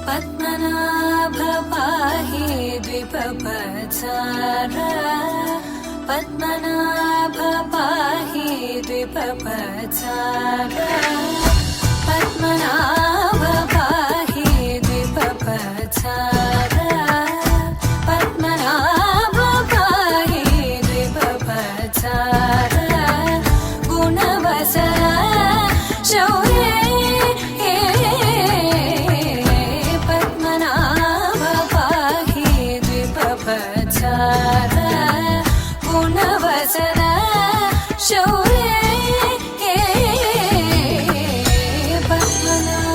पद्मनाभ पाहि द्विपपचार पद्मनाभ पाहि द्विपपचार पद्मनाभ पाहि द्विपपचार पद्मनाभ पाहि द्विपपचार गुणवसर शौर्ये गुणवसर शौर्ये पद्मनाभ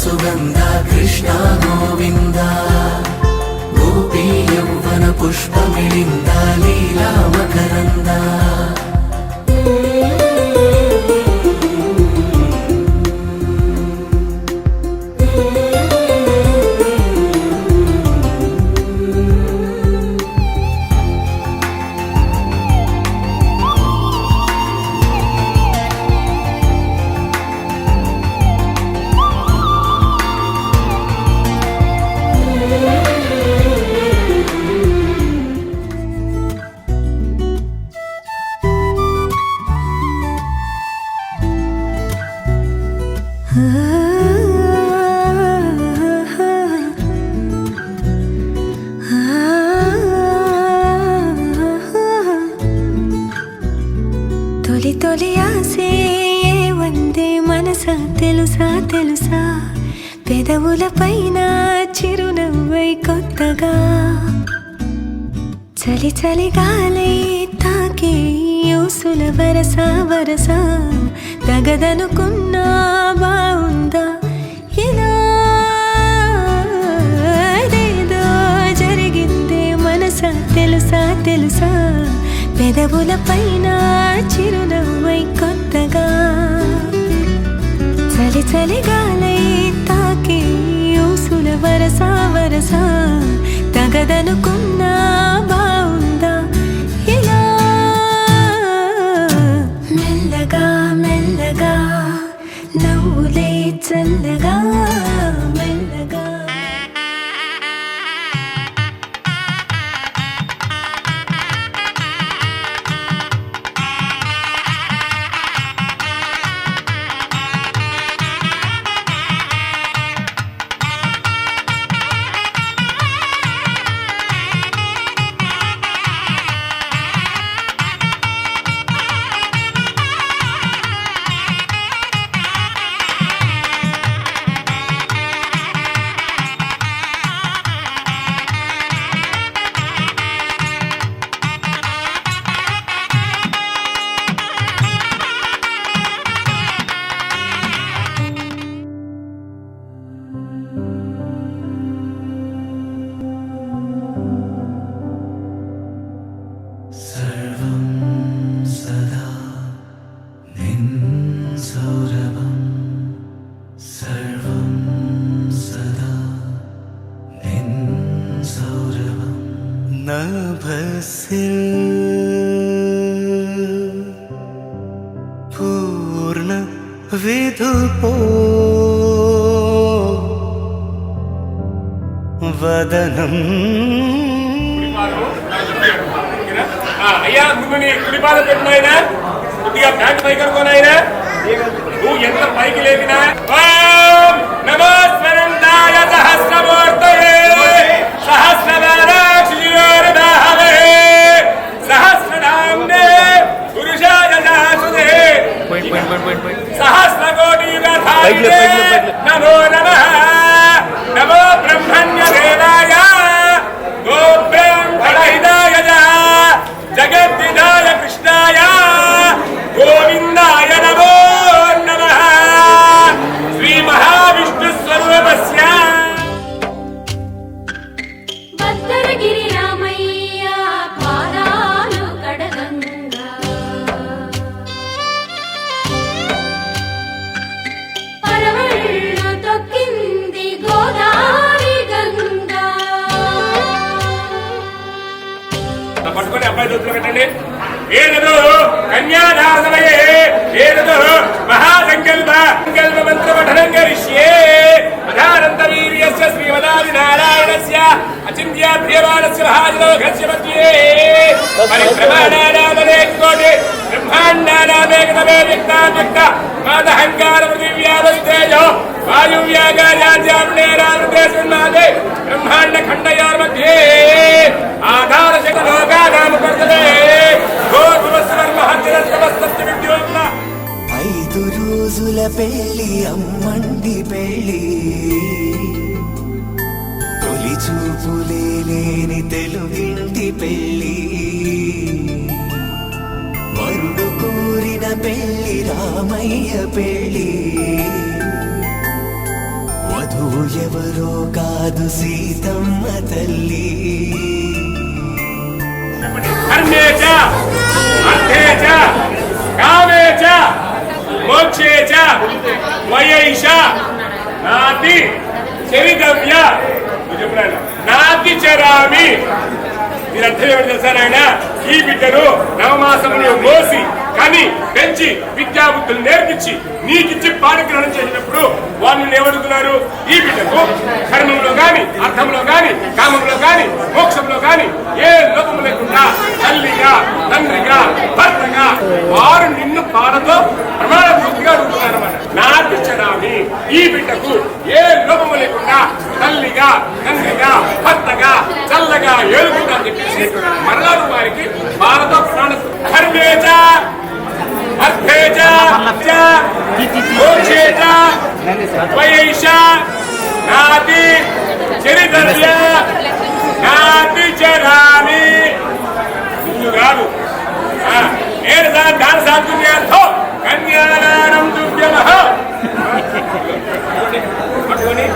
సుగంధ కృష్ణ గోవింద గోపీ యౌవన పుష్పమిళింద లీలా మకరంద తొలి తొలి ఆసే వందే మనసా తెలుసా తెలుసా పెదవుల పైన చిరునవ్వై కొత్తగా చలి చలి గాలై తాకే యూసుల వరస వరస తగదనుకున్నా బావుందా ఇలా ఏదో జరిగిందే మనసా తెలుసా తెలుసా పెదవుల పైన చిరునవ్వై కొత్తగా చలి చలి గాలై తాకి ఊసుల వరస వరస తగదనుకున్నా బావుందా ఇలా మెల్లగా మెల్లగా నవ్వులే చల్లగా మెల్లగా നഭസിൽ പൂർണ്ണ വിധുപോ వదనం అయ్యా ముందు నీ కుడిపాద పెట్టినాయినా కొద్దిగా ప్యాంట్ పైకనుకోనాయినా నువ్వు ఎంత పైకి లేపినా నమస్వరందాయ సహస్రమూర్తయే సహస్రనారాక్షియోర్దాహవే సహస్రనామ్నే పురుషాయ జాసుదే సహస్రకోటియుగధారిణే నమో నమః నమో బ్రహ్మణ్య దేవాయ గోబ్రాహ్మణహితాయ జగద్విదాయ కృష్ణాయ గోవిందాయ నమో నమః శ్రీ మహావిష్ణు స్వరూపస్య భద్రగిరి రామయ్య పాదాలు కడగంగా పరవళ్ళు తొక్కింది గోదావరి గంగా పట్టుకొని అబ్బాయి దొత్తులు కట్టండి ఏదో కన్యాదాన సమయే ఏదో మహాసంకల్ప సంకల్ప మంత్ర పఠనం కరిష్యే అధానంత వీర్యస్య శ్రీమదాది నారాయణస్య అచింత్య ప్రియమానస్య మహాజలోకస్య మధ్యే పరిభ్రమణానామనే కోటి బ్రహ్మాండానామేకతమే వ్యక్తావ్యక్త మాదహంకార పృథివ్యావస్తేజో వాయువ్యాగార్యాజ్యామ్నేరామృతేస్మిన్మాదే బ్రహ్మాండ ఖండయోర్मध्ये ఆధార శక్తి లోకానామ వర్తతే గోర్భవస్వర్మహత్యరస్తమస్తస్య విద్యోత్న 5 రోజుల పెళ్లి అమ్మండి పెళ్లి తొలి చూపులే లేని తెలుగింటి పెళ్లి వరుడు కోరిన పెళ్లి రామయ్య పెళ్లి ఎవరో కాదు సీతమ్మ తల్లి. ధర్మే చ అర్థే చ కామే చ మోక్షే చ వయైష నాతి చరితవ్య. నాతి చరామి. మీరు అర్థం ఏమిటి తెలుసా నాయన? ఈ బిడ్డను నవమాసములు మోసి కానీ పెంచి విద్యాబుద్ధులు నేర్పించి నీకిచ్చి పాఠగ్రహణం చేసినప్పుడు వాళ్ళు ఏమడుగుతున్నారు? ఈ బిడ్డకు ధర్మంలో గాని, అర్థంలో గాని, కామంలో గాని, మోక్షంలో గాని ఏ లోపము లేకుండా తల్లిగా, తండ్రిగా, భర్తగా వారు నిన్ను పాలతో ప్రమాణ పూర్తిగా అడుగుతున్నారు. నాటి చరామి. ఈ బిడ్డకు ఏ లోపము లేకుండా తల్లిగా, తండ్రిగా, భర్తగా చల్లగా ఏలుకుంటా అని చెప్పేసి మరలాడు వారికి భారత ప్రాణ ధర్మేజ అర్థేజ మోక్షేజ వయైష నాతి చరితవ్య నాతి చరామి. ఇల్లు కాదు నేను దాని సాధ్యం అర్థం కన్యాదానం దుర్గమ పట్టుకొని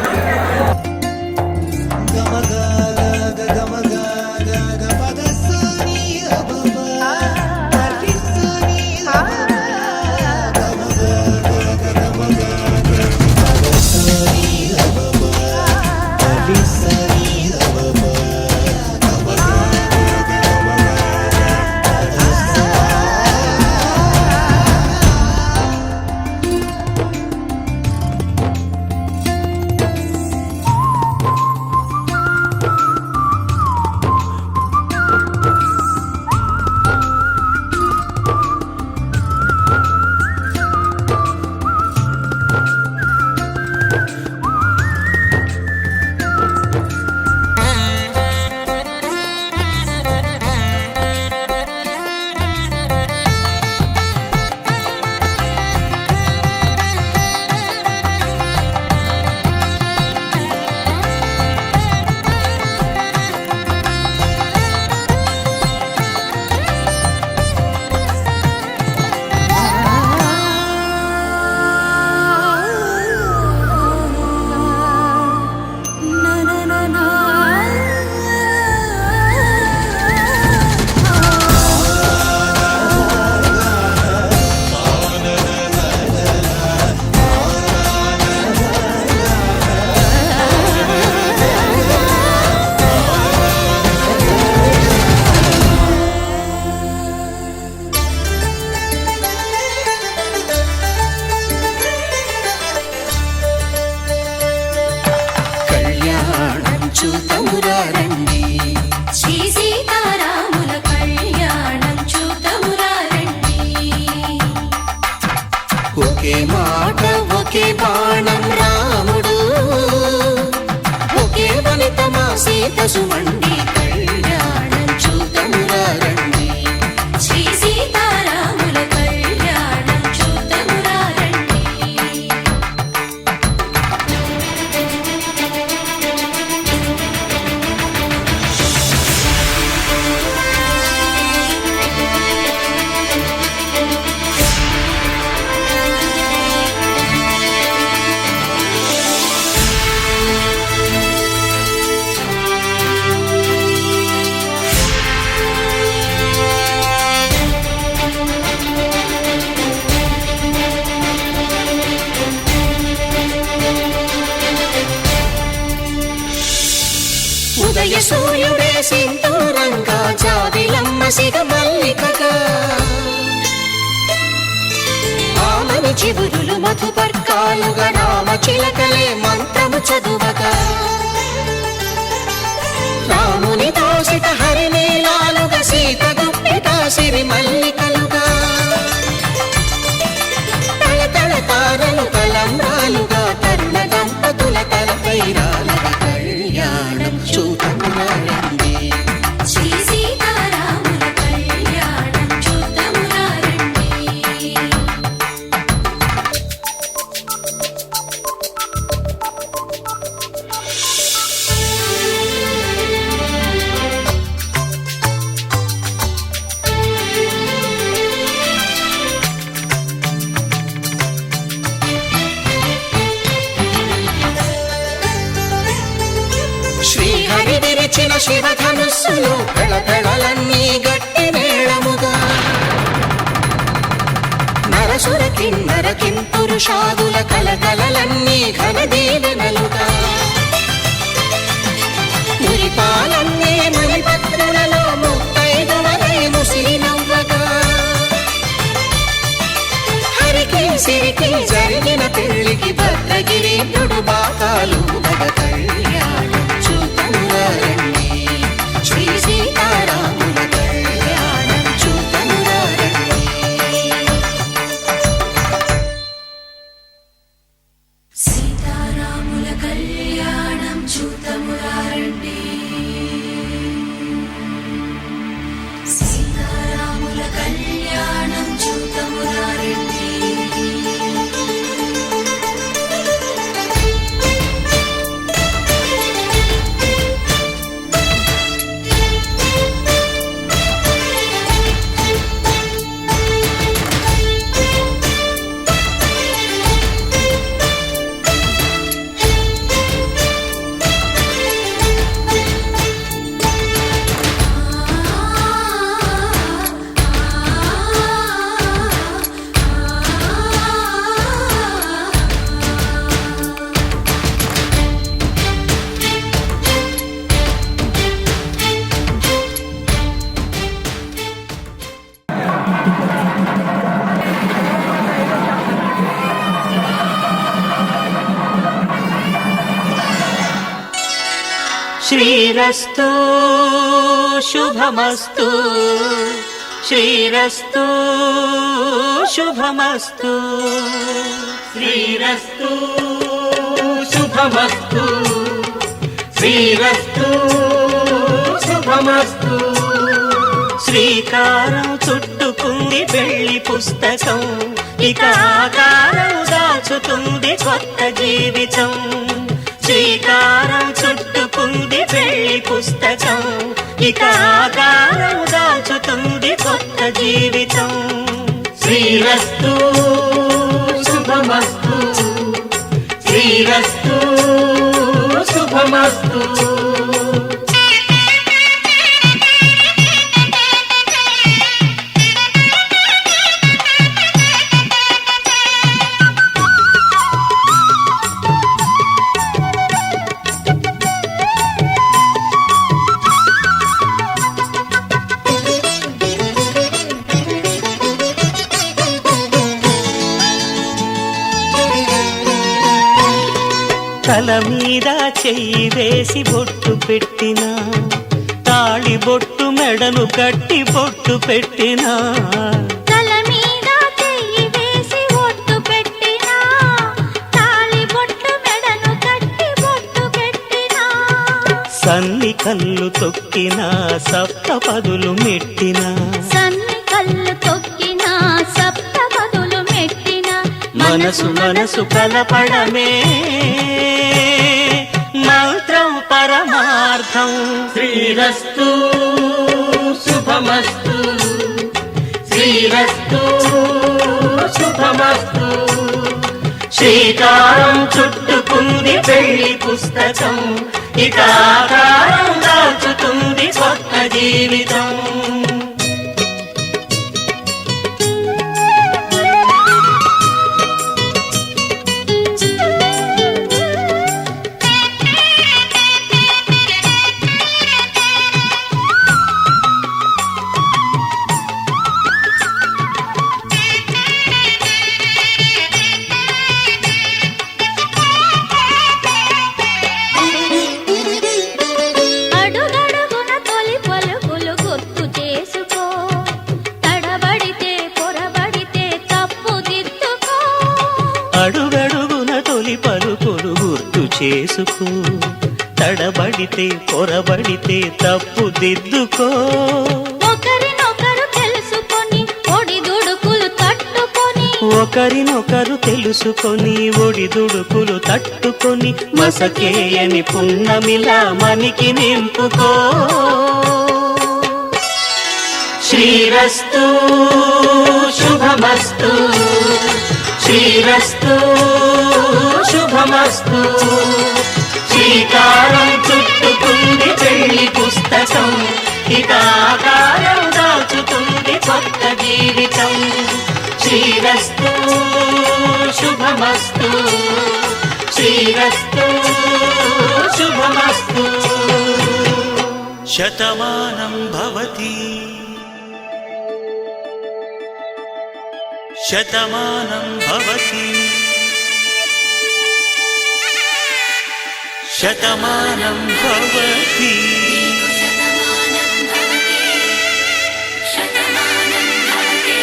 ఒకే మాట ఒకే బాణం రాముడు, ఒకే వనిత మా సీత సుమండి కళ్యాణం చూతమురా రండి. శ్రీ సీతారాముల కళ్యాణం చూతమురా రండి. ఉదయ సూర్యుడే సింధూరంగా జాబిలమ్మ సిగ మల్లికగా, ఆమని చివురులు మధుపర్కాలుగా రామ చిలకలే మంత్రము చదువగా, రాముని దోసిట హరినీలాలుగా సీత గుప్పిట సిరి మల్లికలుగా, తళతళ తారలు తలంబ్రాలుగా తరుణ దంపతుల తలపై రాలగా కళ్యాణం చూతమురా రండి. శ్రీ సీతారాముల కళ్యాణం చూతమురా రండి. శివధనుస్సులు పెళపెళలన్నీ గట్టి మేళముగా నరసుర కిన్నర కింపురుషాదుల కలకలలన్నీ ఘన దీవెనలుగా మురిపాలన్నీ మణిపత్రులలో ముత్తైదువలై ముసిరి నవ్వగా హరికి సిరికి జరిగిన పెళ్లికి భద్రగిరీంద్రుడు బాకాలు భగ కళ్యాణం చూతమురారండి శ్రీ సీతారాముల కళ్యాణం చూతమురారండి సీతారాముల కళ్యాణం చూతమురారండి సీతారాముల కళ్యాణం చూతమురారండి శ్రీరస్తు శుభమస్తు శ్రీరస్తు శుభమస్తు శ్రీరస్తు శుభమస్తు శ్రీరస్తు శుభమస్తు శ్రీకారం చుట్టుకుంది పెళ్లి పుస్తకం ఇక ఆకారం దాచుతుంది కొత్త జీవితం శ్రీకారం చుట్టుకుంది పెళ్లి పుస్తకం ఇక ఆకారం దాచుతుంది కొత్త జీవితం శ్రీరస్తు శుభమస్తు శ్రీరస్తు శుభమస్తు తల మీద చెయ్యి వేసి బొట్టు పెట్టినా తాళి బొట్టు మెడను కట్టి బొట్టు పెట్టినా తల మీద చెయ్యి వేసి బొట్టు పెట్టినా తాళి బొట్టు మెడను కట్టి బొట్టు పెట్టినా సన్ని కళ్ళు తొక్కినా సప్తపదులు మెట్టినా సన్ని కళ్ళు తొక్కినా సప్తపదులు మెట్టినా మనసు మనసు కలపడమే మంత్రం పరమార్థం శ్రీరస్తు శుభమస్తు శ్రీరస్తు శుభమస్తు శ్రీకారం చుట్టుకుంది పెళ్లి పుస్తకం ఇక ఆకారం దాచుతుంది కొత్త జీవితం అడుగడుగున తొలి పలుకులు గుర్తు చేసుకో తడబడితే పొరబడితే తప్పు దిద్దుకో అడుగడుగున తొలి పలుకులు గుర్తు చేసుకో తడబడితే పొరబడితే తప్పు దిద్దుకో ఒకరినొకరు తెలుసుకొని ఒడిదుడుకులు తట్టుకొని ఒకరినొకరు తెలుసుకొని ఒడిదుడుకులు తట్టుకొని మసకేయని పున్నమిలా మనికి నింపుకో శ్రీరస్తు శుభమస్తు శ్రీరస్తు శుభమస్తు శ్రీకారం చుట్టుకుంది పెళ్లి పుస్తకం ఇక ఆకారం దాచుతుంది కొత్త జీవితం. శ్రీరస్తు శుభమస్తు, శ్రీరస్తు శుభమస్తు. శతమానం భవతి శతమానం భవతి శతమానం భవతి. శతమానం భవతి శతమానం భవతి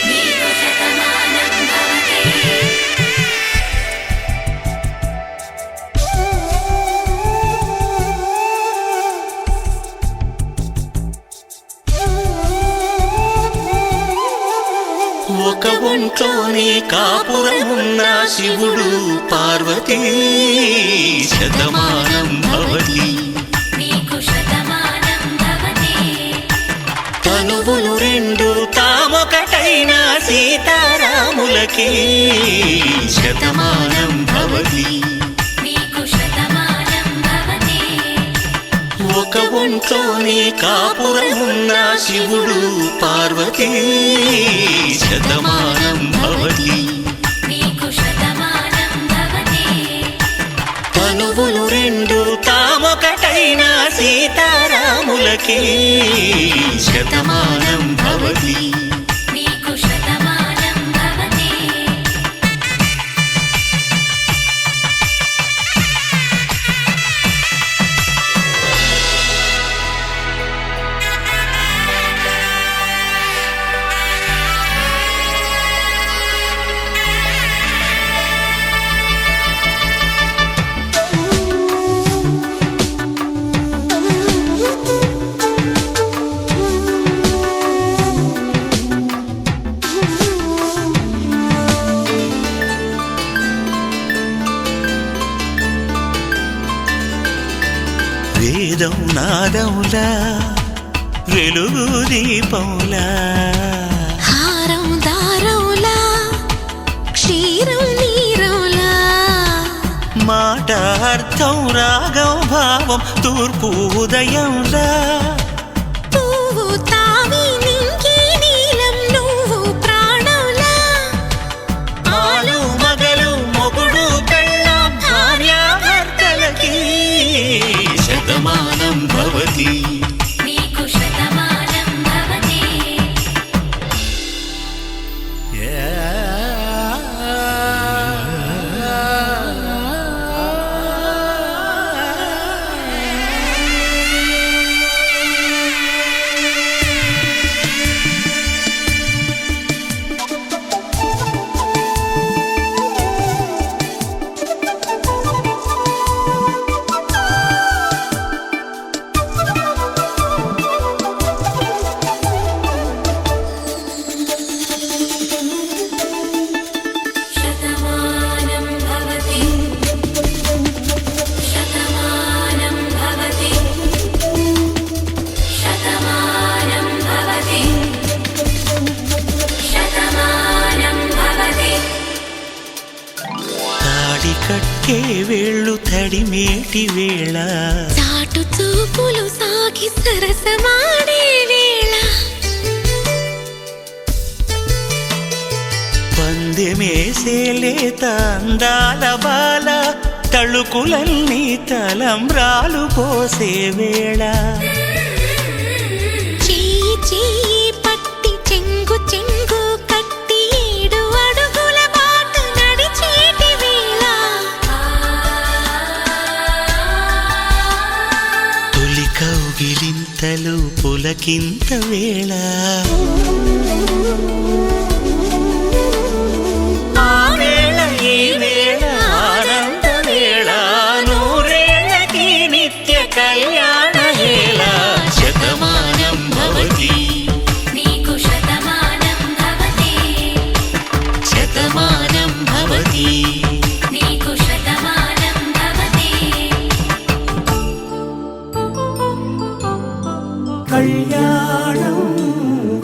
నీకు శతమానం భవతి. ఒక ఒంట్లోనే కాపురమున్న శివుడు పార్వతీ శతమానం భవతి. నీకు శతమానం భవతి తనువులు రెండు తామొకటైన సీతారాములకి శతమానం భవతి. నీకు శతమానం భవతి ఒక ఒంట్లోనే కాపురమున్న శివుడు పార్వతీ శతమానం భవతి. నీకు శతమానం భవతి తనువులు రెండు తామొకటైన సీతారాములకి శతమానం భవతి. నీకు శతమానం భవతి. వేదం నాదములా వెలుగు దీపములా హారం దారవులా క్షీరం నీరవులా మాట అర్థం రాగం భావం తూర్పు ఉదయంలా పువ్వు తావి నింగి నీలం నువ్వు ప్రాణంలా ఆలు మగలు మొగుడు పెళ్ళాం భార్యాభర్తలకి శతమానం భవతి. నీకు శతమానం భవతి శతమానం భవతి శతమానం భవతి శతమానం భవతి శతమానం భవతి. తాడి కట్టే వేళ్ళు తడిమేటి వేళ చాటు చూపులు సాగి సరసమాడే వేళ పందెమేసే లేత అందాల బాల తళుకులన్నీ తలంబ్రాలు పోసే వేళ చెయ్యి చెయ్యి పట్టి చెంగు చెంగు కట్టి 7 అడుగుల బాట నడిచేటి వేళ తొలి కౌగిలింతలు పులకింత వేళ ఆ వేళ ఈ వేళ ఆనంద వేళ నూరేళ్ళకి నిత్య కళ్యాణ వేళ శతమానం భవతి. నీకు శతమానం భవతి శతమానం భవతి. నీకు శతమానం భవతి. కళ్యాణం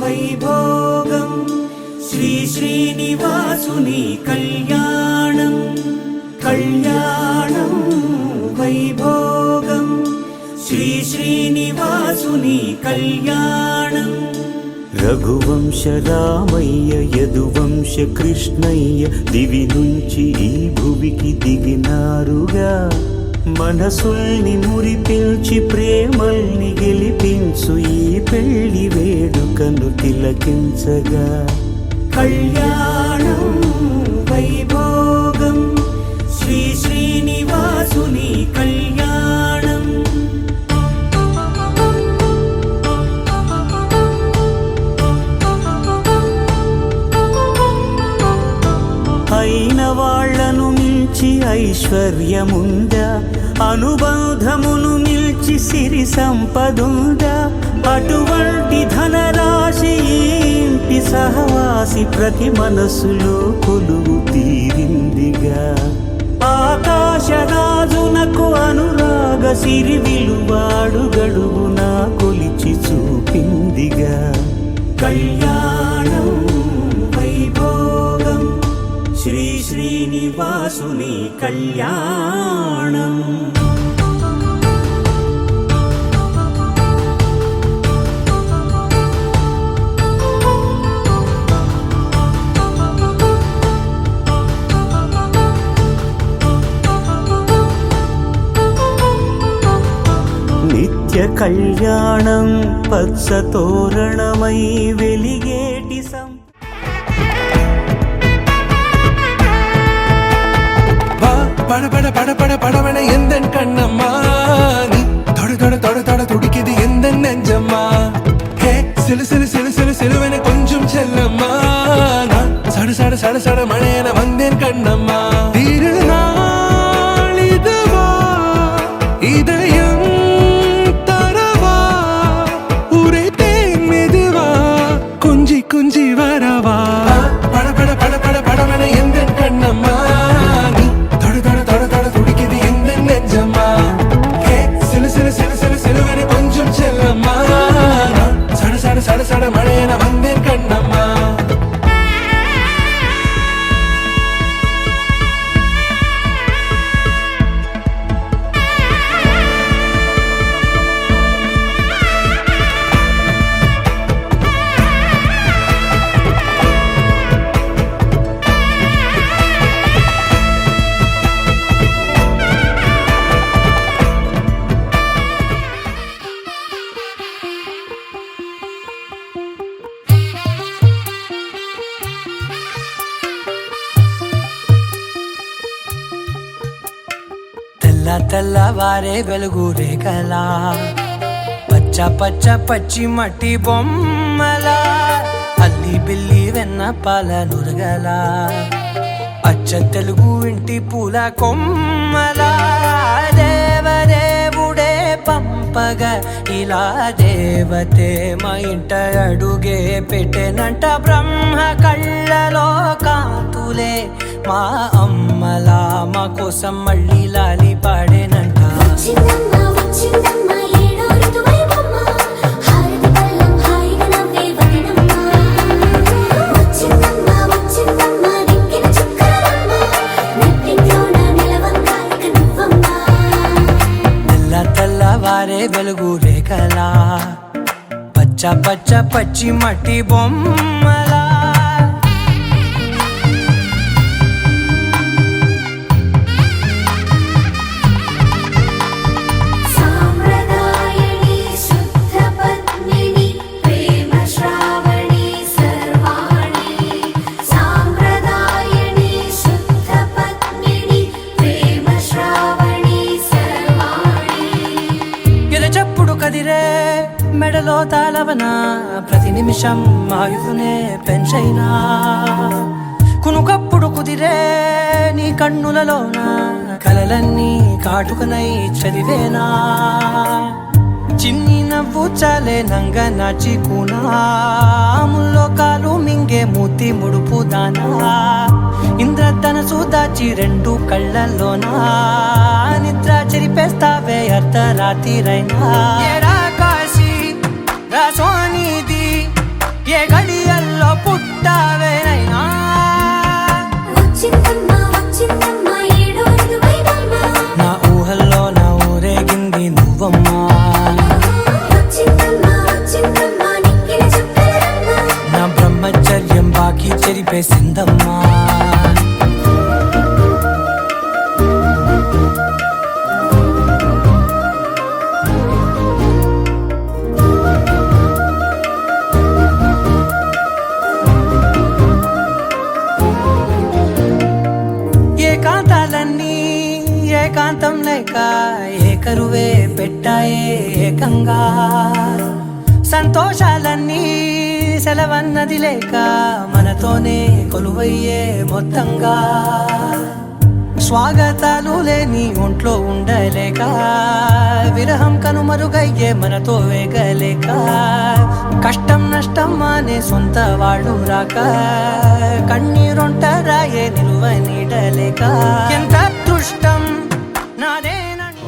వైభోగం శ్రీ శ్రీనివాసుని కళ్యాణం. కళ్యాణం వైభోగం శ్రీ శ్రీనివాసుని కళ్యాణం. రఘువంశ రామయ్య యదువంశ కృష్ణయ్య దివి నుంచి ఈ భువికి దిగినారుగా. మనసుల్ని మురిపించి ప్రేమల్ని గెలిపించు ఈ పెళ్లి వేడుకను తిలకించగా. కళ్యాణం వైభోగం శ్రీ శ్రీనివాసుని కళ్యాణం. అయిన వాళ్లను మిల్చి ఐశ్వర్యముందా, అనుబంధమును మిల్చి సిరి సంపదుందా. అటువంటి ధనరాశి ఇంటి సహవాసి ప్రతి మనసులో కొలువు తీరిందిగా. ఆకాశరాజునకు అనురాగ సిరి విలువాడు గడువునా కొలిచి చూపిందిగా. కళ్యాణం వైభోగం శ్రీ శ్రీనివాసుని కళ్యాణం. నిత్య కళ్యాణం పచ్చ తోరణమై వెలిగేటి பட பட பட பட படவன எந்த கண்ணம்மா, நீ தொட தொட தொட தொட துடிக்குது எந்த நெஞ்சம்மா. ஹே சிலு சிலு சிலு சிலு சிலுவன கொஞ்சம் செல்லம்மா, நான் சட சட சட சட மழையன வந்தேன் கண்ணம்மா. திருநாள் இதுவா இதயம் தரவா, உரைத்தேன் மெதுவா குஞ்சி குஞ்சி வரவா. பட பட பட பட படவன எந்த கண்ணம்மா, சட சட மழையன வந்தேன் கண்ணம்மா. తెల్లవారే వెలుగు రేఖలా, పచ్చ పచ్చ పచ్చి మట్టి బొమ్మలా, అల్లి బిల్లి వెన్న పాల నురగలా, అచ్చ తెలుగు ఇంటి పూల కొమ్మలా. దేవదేవుడే పంపగా ఇలా దేవతే మా ఇంట అడుగే పెట్టెనంట. బ్రహ్మ కళ్ళలో కాంతులే మా అమ్మలా మా కోసం మళ్ళీ లాలి పాడేనంట. తెల్లవారే వెలుగు రేఖలా, పచ్చ పచ్చ పచ్చి మట్టి బొమ్మలా. మెడలో తాళవన ప్రతి నిమిషం ఆయుధునే పెంచైనా, కునుకప్పుడు కుదిరే నీ కన్నులలోన కలలన్నీ కాటుకనై చదివేనా. చిన్ని నవ్వు చాలే నంగ నాచి కూనాముల్లో కాలు మింగే మూతి ముడుపు దానా. ఇంద్రధనసు దాచి రెండు కళ్ళల్లోనా నిద్ర చెరిపేస్తావే అర్ధరాత్రిరైనా. రాసోనిది ఏ గడియల్లో పుట్టావేనైనా. నా ఊహల్లో నా ఊరేగింది నువ్వమ్మా. ఏకాంతం లేక ఏకరువే పెట్టాయే ఏకంగా సంతోషాలన్నీ సెలవన్నది లేక మనతోనే కొలువయ్యే మొత్తంగా స్వాగతాలు లేని ఒంట్లో ఉండలేక విరహం కనుమరుగయ్యే మనతో వేగలేక కష్టం నష్టం అనే సొంత వాళ్ళు రాక కన్నీరొంటరాయే నిలువ నీడలేక ఎంత అదృష్టం నాదేనండి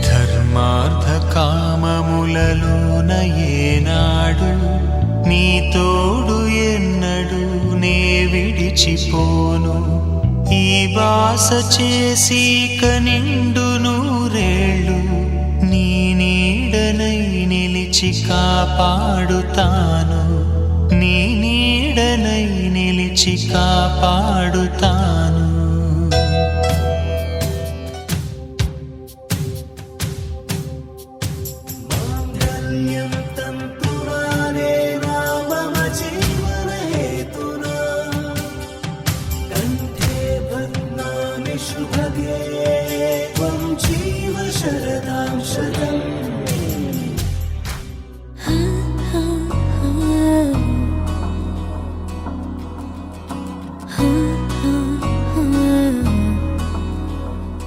ధర్మార్థ కామములలోన ఏనాడు నీ తోడు ఎన్నడు నే విడిచిపోను ఈ బాస చేసి కనిండు నూరేళ్ళు నీ నీడనై నిలిచి కాపాడుతాను నీ నీడనై నిలిచి కాపాడుతాను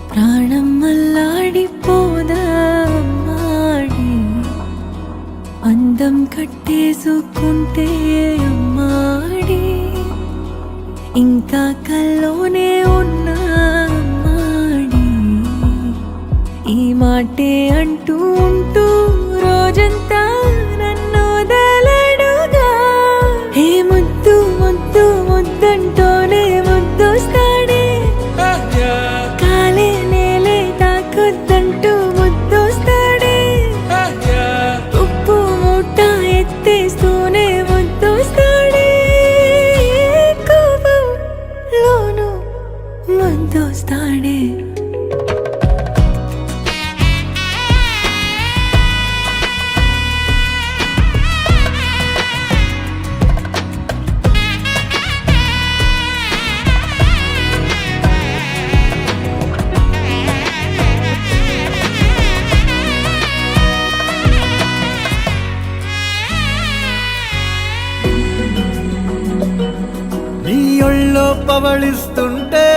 ప్రాణం మల్లాడిపోదామాడి అందం కట్టేసుకుంటే అమ్మాడి ఇంకా కల్లోనే ఉన్నామాడి ఈ మాటే అంటూ ఉంటూ రోజంతా నన్ను వదలడుగా హే ముద్దు ముద్దు ముద్దంటూనే ముద్దొస్తాడే కాలే నేలే తాకొద్దంటూ ముద్దొస్తాడే ఉప్పు మూట ఎత్తేస్తూనే ముద్దొస్తాడే కోపంలోను ముద్దొస్తాడే నీ ఒళ్ళో పవళిస్తుంటే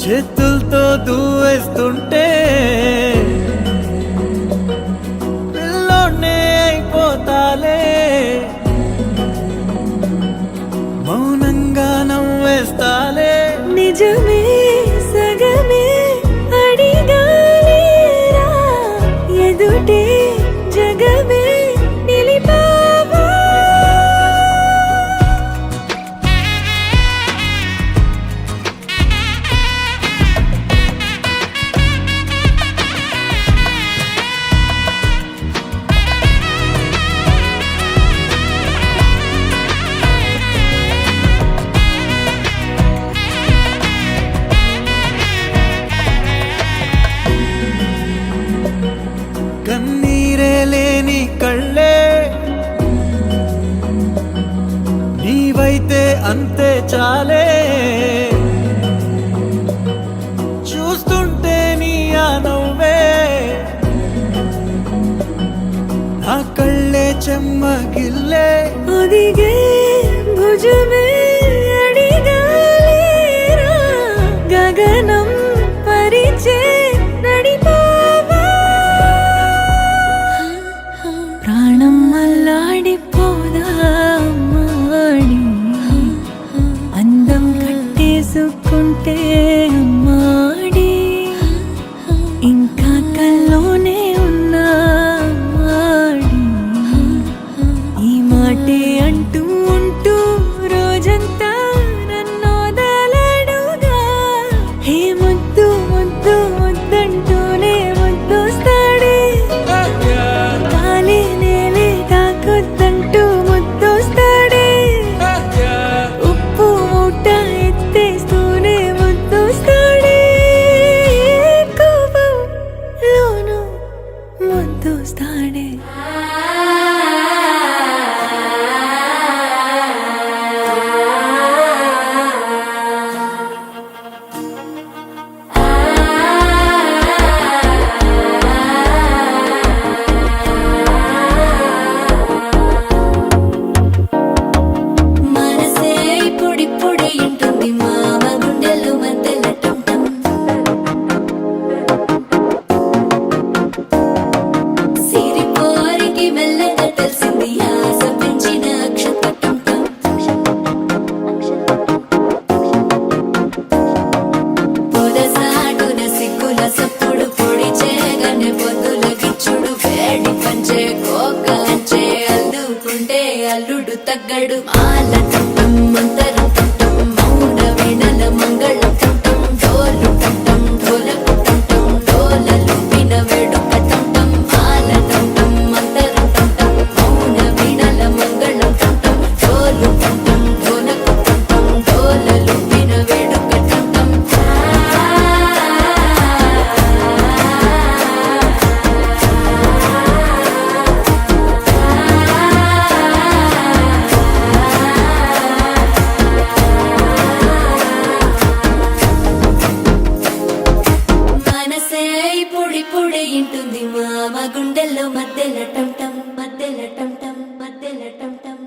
చేతులతో దూవేస్తుంటే పిల్లోనే అయిపోతాలే మౌనంగా నవ్వేస్తాలే నిజమే సగమే అడిగాలేరా ఎదుటే జగమే నిలిపావా కన్నీరే లేని కళ్ళే నీవైతే అంతే చాలే చూస్తుంటే నీ ఆ నవ్వే నా కళ్ళే చెమ్మగిల్లే ఒదిగే భుజమే అడిగాలేరా గగనం పరిచే నడిపావా ప్రాణం మల్లాడిపోదామాడి అందం కట్టేసుకుంటే అమ్మాడి ఇంకా కల్లోనే ఉన్నామాడి ఈ మాటే అంటూ ఉంటూ రోజంతా నన్ను వదలడుగా హే ముద్దు ముద్దు ముద్దంటూనే ముద్దొస్తాడే కాలే నేలే తాకొద్దంటూ అల్లుడు తగ్గడు మాల టం మంతరం టం మౌన వీణల మంగళం టం డోలు టం ఢోలకు టం డోలలు విన వేడుక టం మాల టం మంతరం టం మౌన వీణల మంగళం టం డోలు టం ఢోలకు టం డోలలు విన వేడుక టం మనసే పొడి పొడి ఇంటుంది మామ గుండెల్లో మధ్యల టం టం మధ్యల టం టం మధ్యల టం టం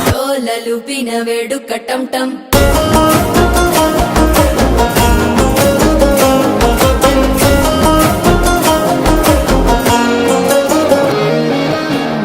డోలలు విన వేడుక టం టం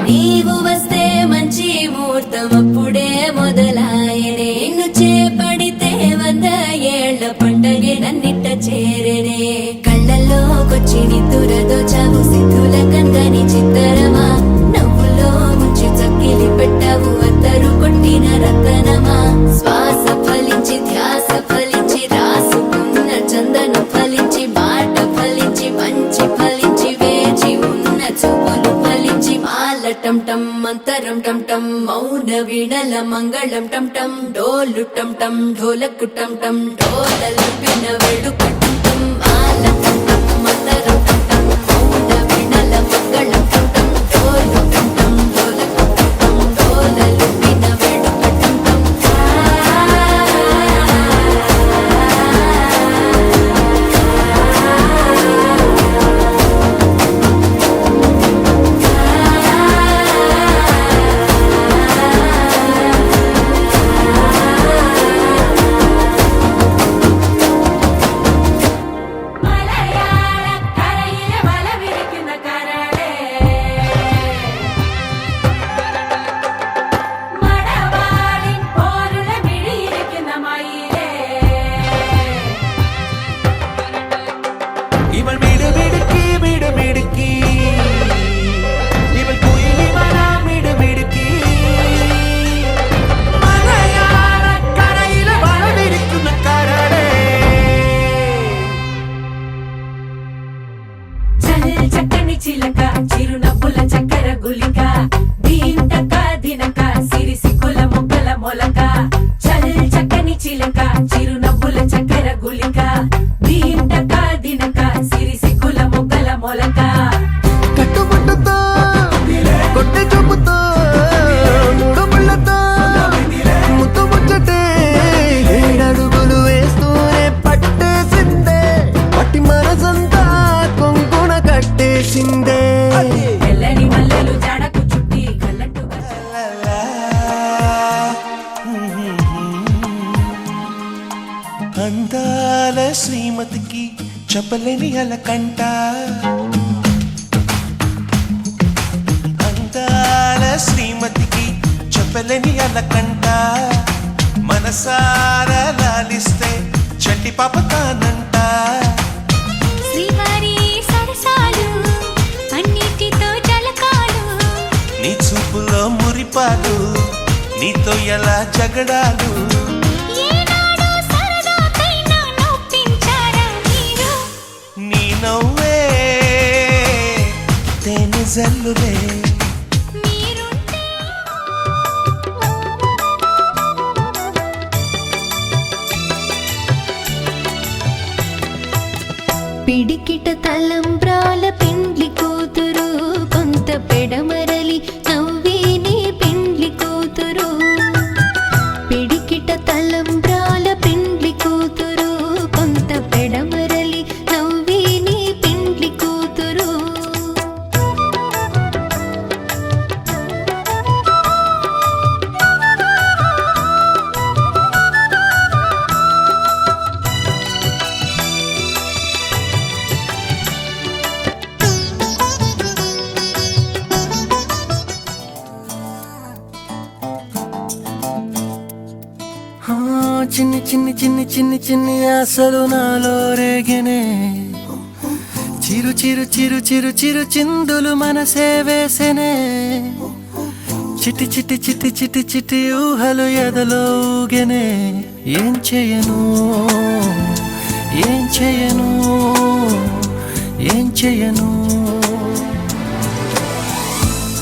నీవు వస్తే మంచి ముహూర్తం అప్పుడే మొదలాయనే నిన్ను చేపడితే 100 ఏళ్ల పండగే నన్నిట్ట చేరనే కళ్ళల్లోకొచ్చి నిద్దురదో చావు సిద్ధుల కందని చిత్తరమా నవ్వులో ముంచి చక్కిలి పెట్టావు అద్దరు కొట్టిన రతనమా శ్వాస ఫలించి ధ్యాస ఫలించి రాసుకున్న చందనం ఫలించి మాట ఫలించి మంచి ఫలించి వేచి ఉన్న చూపులు ఫలించి మాల టం టం మంతరం టం టం మౌన వీణల మంగళం టం టం డోలు టం టం ఢోలకు టం టం డోలలు విన వేడుక టం టం మాల టం టం మంతరం టం టం మౌన వీణల మంగళం టం టం డోలు టం టం ఢోలకు టం టం డోలలు విన వేడుక టం టం മലയാള കരയിലെ വല വിരിക്കുന്ന കരളേ മടവാളിൻ പോലുള്ള മിഴിയിരിക്കുന്ന മയിലേ ഇവൾ മിടുമിടുക്കി മിടുമിടുക്കി ഇവൾ കുയിലിമല മിടുമിടുക്കി മലയാളക്കരയിലെ വളവിരിക്കുന്ന കരളേ చల్ చక్కని చిలక చిరునవ్వుల చక్కెర గులిక దీంటక దినక సిరిసిక్కుల మొక్కల మొలక చల్ చక్కని చిలక చిరునవ్వుల చక్కెర గులిక దీంటక దినక సిరిసిక్కుల మొక్కల మొలక కట్టుబుట్టుతో కొట్టె చూపుతో మూడు ముళ్ళతో ముత్తు ముచ్చటే 7 అడుగులు వేస్తూనే పట్టేసిందే పట్టి మనసంతా కొంగున కట్టేసిందే తెల్లని మల్లెలు జడకు చుట్టి కళ్ళట్టుగా అందాల శ్రీమతికి చెప్పలేని అలకంట అందాల శ్రీమతికి చెప్పలేని అలకంట మనసారా లాలిస్తే చంటి పాప తానంట శ్రీవారి సరసాలు అన్నిటితో జలకాలు నీ చూపులో మురిపాలు నీతో ఎలా జగడాలు ఏనాడు సరదాకైనా నొప్పించారా మీరు నీ నవ్వే తేనె జల్లులే మీరుంటే పిడికిట తలంబ్రాల పెండ్లి కూతురు కొంత పెడమరలి నవ్వేనే పెండ్లి కూతురు పిడికిట తలంబ్రాల పెండ్లి కూతురు కొంత పెడమరలి నవ్వేనే పెండ్లి చిన్ని చిన్ని చిన్ని చిన్ని చిన్ని ఆశలు నాలో రేగనే చిరు చిరు చిరు చిరు చిరు చిందులు మనసే వేసెనే చిటి చిటి చిటి చిటి చిటి ఊహలు ఎదలో ఊగెనే ఏం చేయను ఏం చేయను ఏం చేయను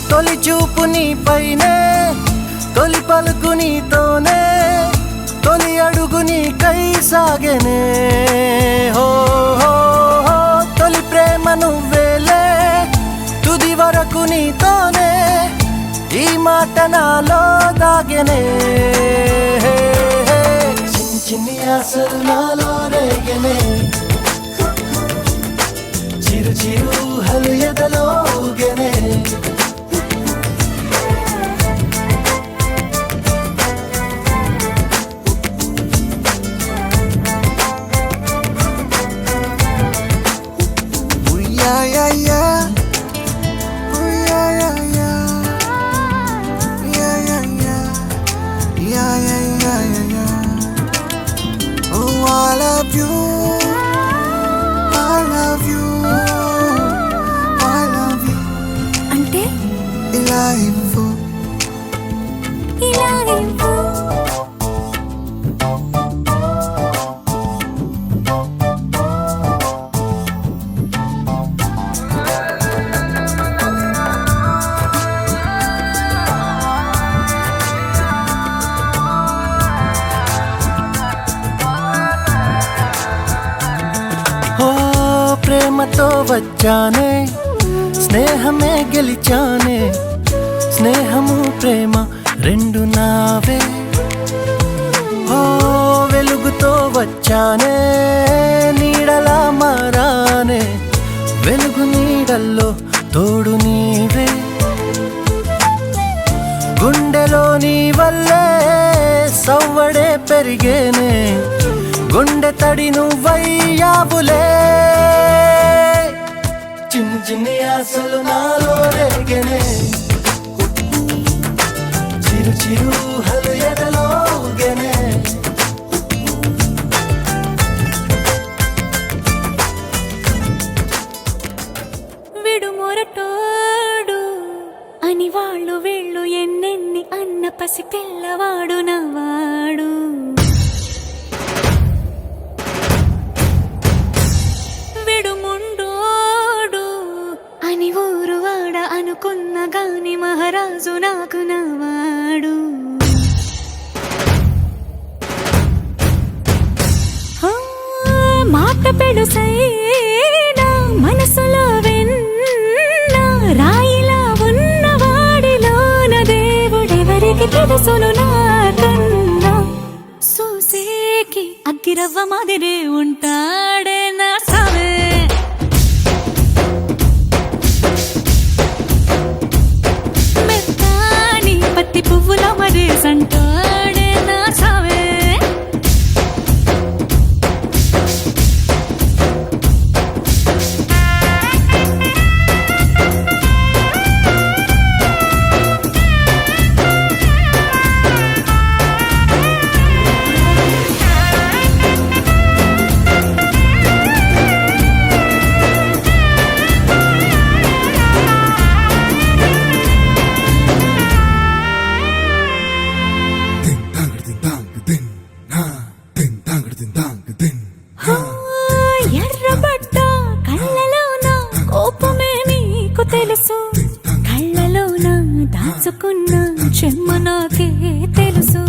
తొలి చూపు నీ పైనే తొలి పలుకు నీతోనే తొలి అడుగు నీకై సాగెనే హో హో హో తొలి ప్రేమ నువ్వేలే తుది వరకు నీతోనే ఈ మాట నాలో దాగెనే చిన్ని చిన్ని ఆశలు నాలో రేగెనే చిరు చిరు హలు ఎదలో ఊగెనే అంటే ఇలా ఇవ్వు. ఓ ప్రేమతో వచ్చానే స్నేహమే గెలిచానే స్నేహము ప్రేమ రెండు నావే ఓ వెలుగుతో వచ్చానే నీడలా మారానే వెలుగు నీడల్లో తోడు నీవే గుండెలో నీ వల్లే సవ్వడే పెరిగేనే గుండె తడి నువ్వయ్యావులే చిన్ని చిన్ని ఆశలు నాలో రేగెనే చిరు చిరు హలు ఎదలో ఊగెనే విడుమొరటోడు అని వాళ్ళు వీళ్ళు ఎన్నెన్ని అన్న పసి పిల్లవాడు నవ్వాడు విడుముండోడు అని ఊరు వాడ అనుకున్న గాని మహారాజు నాకు నవ్వాడు మాట పెడుసైనా మనసులో వెన్న రాయిలా ఉన్నవాడిలోన దేవుడెవరికి తెలుసును నాకన్నా సూసేకి అగ్గిరవ్వ మాదిరే ఉంటాడే నా సావే మెత్తాని పత్తి పువ్వుల మరి సంటాడే నా సావే ఎర్రబడ్డ కళ్ళలోన కోపమే నీకు తెలుసు కళ్ళలోన దాచుకున్న చెమ్మ నాకే తెలుసు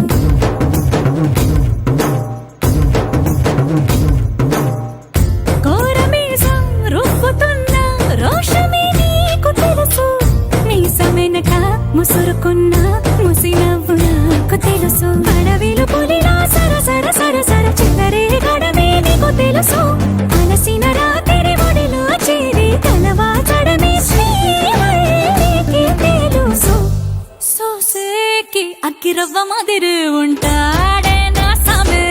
కోరమీసం రుబ్బుతున్న రోషమే నీకు తెలుసు మీసమెనక ముసురుకున్న ముసినవ్వు నాకు తెలుసు అడవిలు పులిలా సరసర సరసర చిల్లరే గడమే నీకు తెలుసు అలసిన రాత్రి ఒడిలో చేరి కలవాచడమే శ్రీవల్లికి తెలుసు సోసేకి అగ్గిరవ్వ మాదిరి ఉంటాడే నా సామే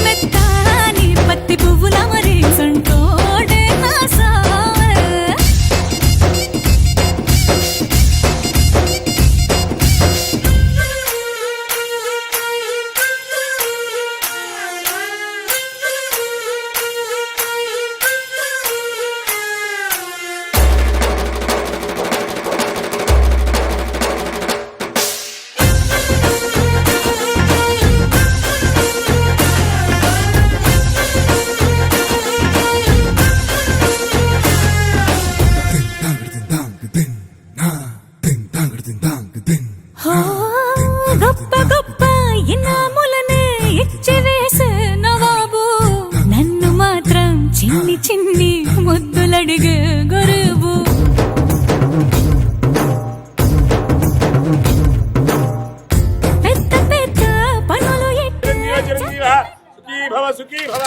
మెత్తాని పత్తి పువ్వుల మరి సంటోడే నా సామే సుఖీ భవ.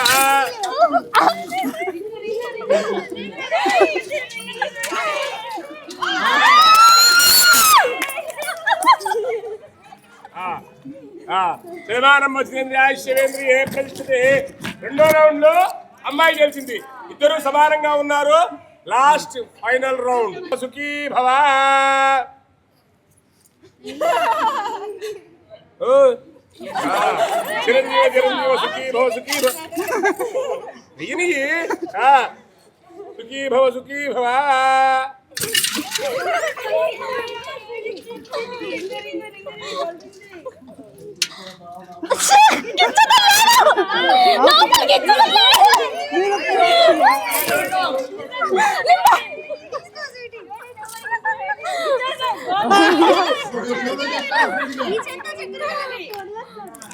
శివానమ్మ శివేంద్రియ ప్రతిష్ఠితే. రెండో రౌండ్ లో అమ్మాయి గెలిచింది. ఇద్దరు సమానంగా ఉన్నారు. Last final round. సుఖీ భవ. చిరంజీవి చిరంజీవి సుఖీ భవ సుఖీ భవ. సుఖీ భవ సుఖీ భవ.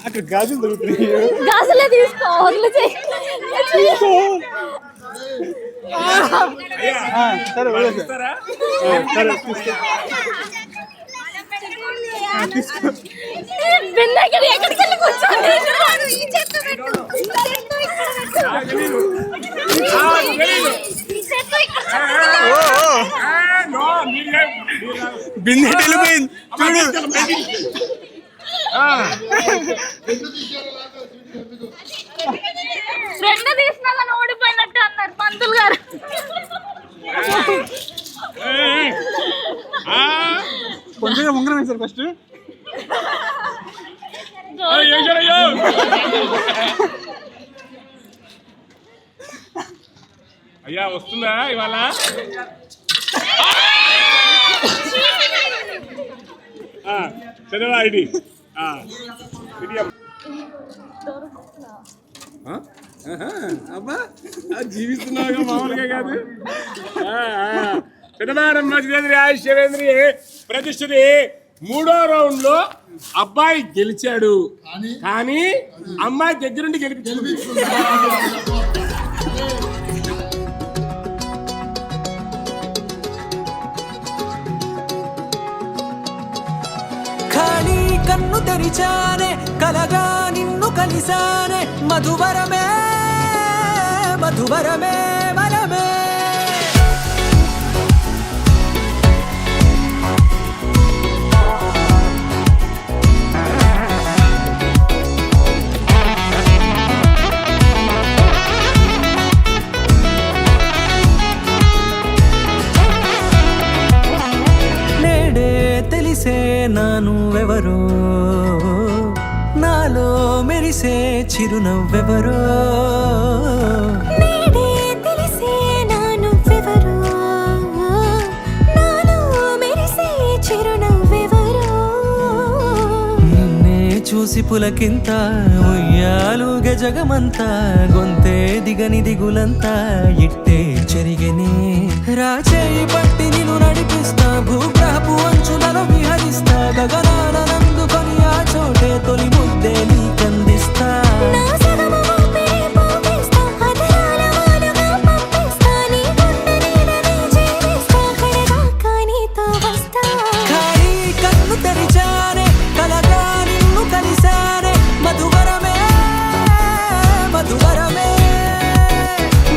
అక్కడ గాజులు దొరుకుతాయి. గాజులే తీసుకో. సరే ఎక్కడికి వెళ్ళి కూర్చోండి. బిందె వెళ్ళిపోయింది చూడు. రెండు తీసినా కానీ ఓడిపోయినట్టు అన్నారు పంతులు గారు. కొంచెం ఉంగరం వేశారు ఫస్ట్. అయ్యా వస్తుందా ఇవాళ? చదవా ఐడి. అబ్బా జీవిస్తున్నావు మామూలుగా కాదు. శివేంద్రి ప్రతిష్ఠితి. మూడో రౌండ్ లో అబ్బాయి గెలిచాడు కానీ అమ్మాయి దగ్గరుండి గెలిపించింది. ఖాళీ కన్ను తెరిచానే కలగా నిన్ను కలిసానే మధువరమే మధువరమే వరమే. నేడే తెలిసే నానువెవరో నాలో మెరిసే చిరునవ్వెవరో. నేడే తెలిసే నానువెవరో నాలో మెరిసే చిరునవ్వెవరో. నిన్నే చూసి పులకింత ఉయ్యాలుగ జగమంతా గొంతే దిగని దిగులంతా ఇట్టే చెరిగనే. రాచేయి పట్టి నిన్ను నడిపిస్తా భూగ్రహపు అంచులలో విహరిస్తా గగనాన నందుకొని ఆ చోటే తొలి ముద్దే నీకందిస్తా. నా సగము ఊపిరి పోగిస్తా అదరాల వానగా పంపిస్తా నీ గుండె నీడనే జీవిస్తా కడదాకా నీతో వస్తా. ఖాళీ కన్ను తెరిచానే కలగా నిన్ను కలిసానే మధువరమే మధువరమే.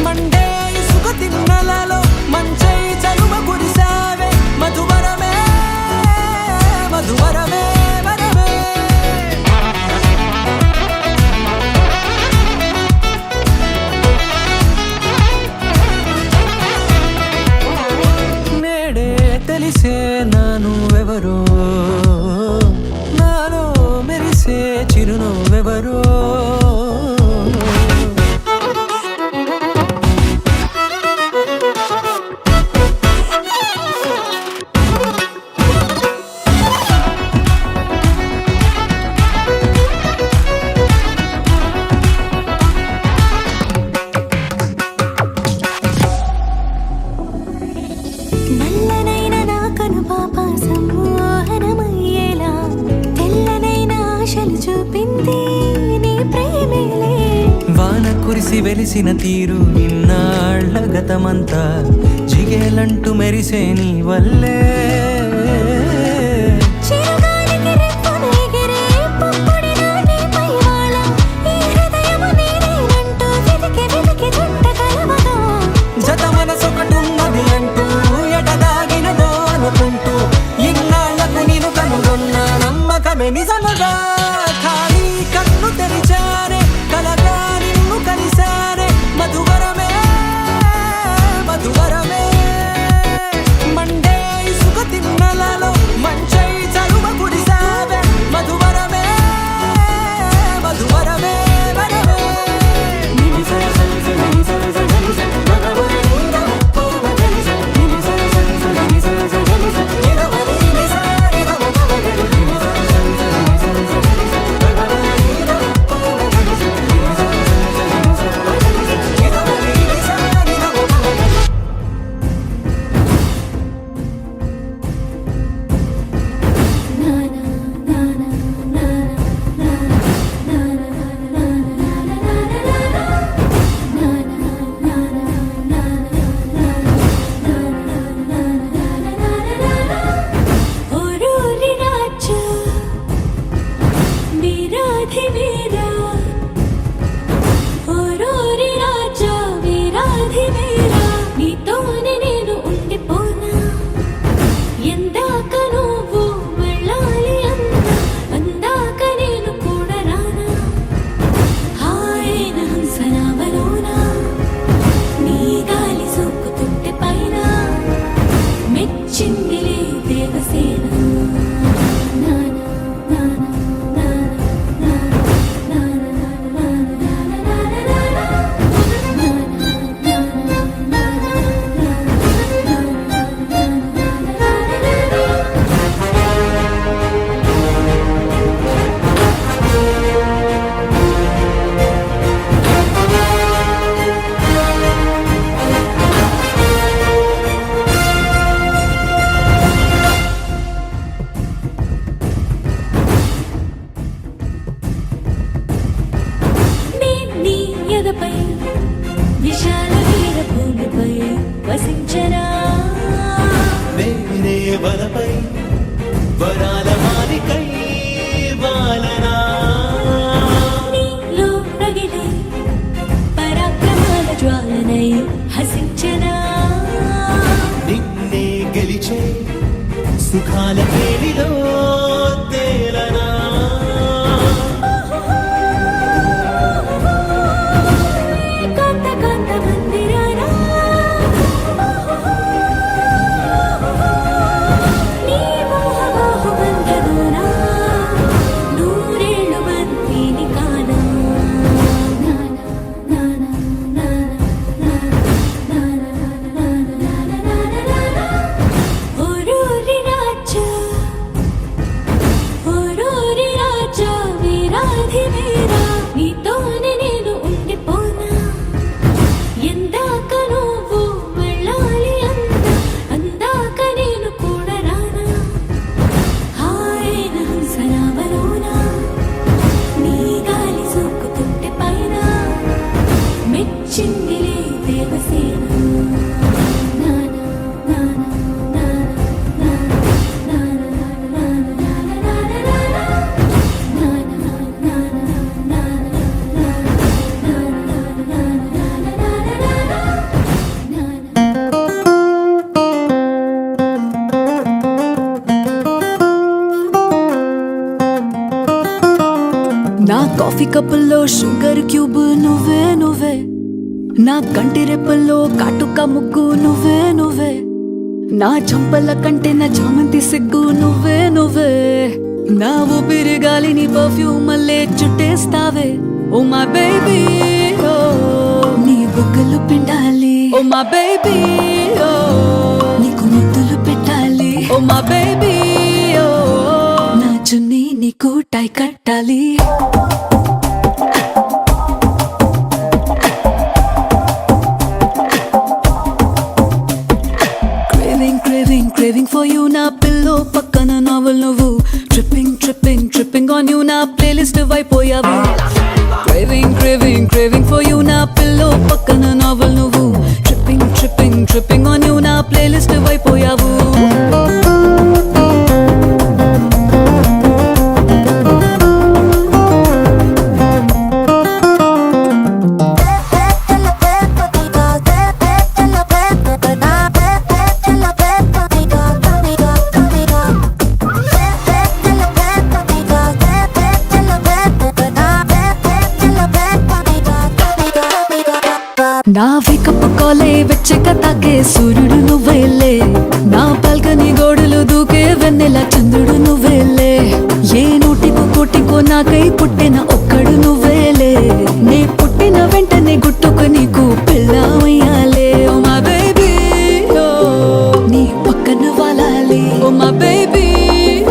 మండే ఇసుక తిన్నలలో మంచై చలువ కురిసావే మధువరమే మధువరమే వరమే. నేడే తెలిసే నానువెవరో నాలో మెరిసే చిరునవ్వెవరో. నల్లనైన నా కనుపాప సమ్మోహనమయ్యేలా తెల్లనైన ఆశలు చూపింది నీ ప్రేమేలే. వాన కురిసి వెలిసిన తీరు ఇన్నాళ్ల గతమంతా జిగేలంటూ మెరిసే నీ వల్లే. చిరుగాలికి రెప్పను ఎగిరే పుప్పొడిన నీ పైవాళ ఈ హృదయము నీదే వలపై విశాల వీర భూమిపై వసించరా నేనే వలపై వరాల మాలికై వాలనా నీలో రగిలే పరాక్రమాల జ్వాలనై హసించరా నిన్నే గెలిచే సుఖాల పేరిలో తేలనా కాంత కాంత మందిరానా నీ మోహబాహు బంధనానా నూరేళ్ళు బంతిని కానా నానా నానా నానా నానా ఓరూరి రాజా ఓరూరి రాజా వీరాధి వీరా నీతోనే నేను ఉండిపోనా ఎందాక నువ్వు వెళ్ళాలి అందాక నేను కూడా రానా హాయన హంసరామలోనా నీ గాలి సోకుతుంటే పైన మెచ్చిందిలే దేవసేన నానా నానా నానా నా కాఫీ కప్పుల్లో షుగర్ క్యూబ్ నువ్వే నువ్వే నా కంటి రెప్పల్లో కాటుక ముగ్గు నువ్వే నువ్వే నా చంపల కంటే నా చామంతి సిగ్గు నువ్వే నువ్వే నా ఊపిరి గాలిని పర్ఫ్యూమ్ మల్లే చుట్టేస్తావే ఓ మా బేబీ ఓ నీ బుగ్గలు పిండాలి ఓ మా బేబీ ఓ నీకు ముద్దులు పెట్టాలి ఓ మా బేబీ ఓ నా చున్నీ నీకు టై కట్టాలి Craving for you na pillow pakkana novel nuvu tripping on you na playlist vaipoyavu craving for you na pillow pakkana novel nuvu tripping on you na playlist vaipoyavu నా వికప్ కాలే వెచ్చక తాకే సూర్యుడు నువ్వేలే నా బాల్కనీ గోడలు దూకే వెన్నెల చంద్రుడు నువ్వేలే ఏ నోటికో కోటికో నాకై పుట్టిన ఒక్కడు నువ్వేలే నే పుట్టిన వెంటనే గుట్టుకు నీకు పిల్లమయ్యాలే ఓ మా బేబీ ఓ నీ పక్కన వాలాలి ఓ మా బేబీ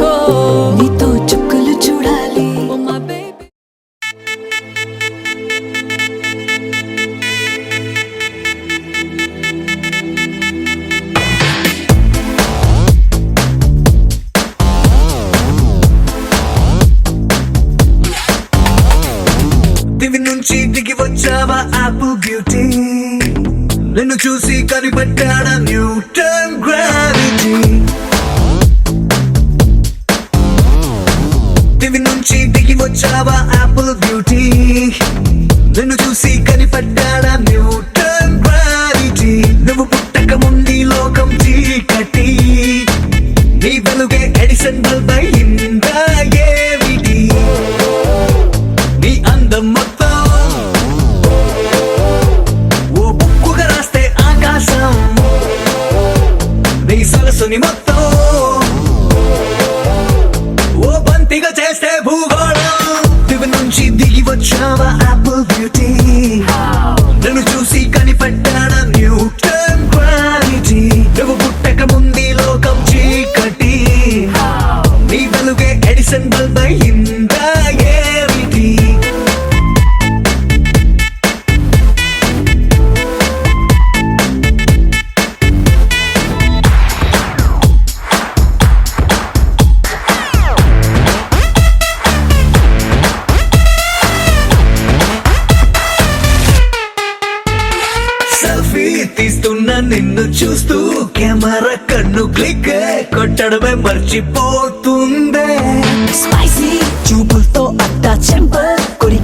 ఓ నీతో చుక్కలు చూడాలి ఓ మా బేబీ దివి నుంచి దిగి వచ్చావా ఆపిల్ బ్యూటీ నిన్ను చూసి కనిపెట్టాడా న్యూటన్ గ్రావిటీ దివి నుంచి దిగి వచ్చావా ఆపిల్ బ్యూటీ నిన్ను చూసి కనిపెట్టాడా న్యూటన్ గ్రావిటీ నువ్వు పుట్టక ముందు లోకం చీకటి నీ వెలుగే ఎడిసన్ బల్బ్ అయిందా ఏమిటి నీ అందం మొత్తం ఓ బుక్కుగా రాస్తే ఆకాశం నీ సరస్సుని మొత్తం ఓ బంతిగా చేస్తే భూగోళం దివి నుంచి దిగి వచ్చావా ఆపిల్ బ్యూటీ నన్ను చూసి కనిపెట్టాడా న్యూటన్ గ్రావిటీ నువ్వు పుట్టక ముందు లోకం చీకటి నీ వెలుగే ఎడిసన్ బల్బ్ అయిందా ఏమిటి నిన్ను చూస్తూ కెమెరా కన్ను క్లిక్ కొట్టడమే మర్చిపోతుందే స్పైసీ చూపులతో అట్టా చెంప కొరి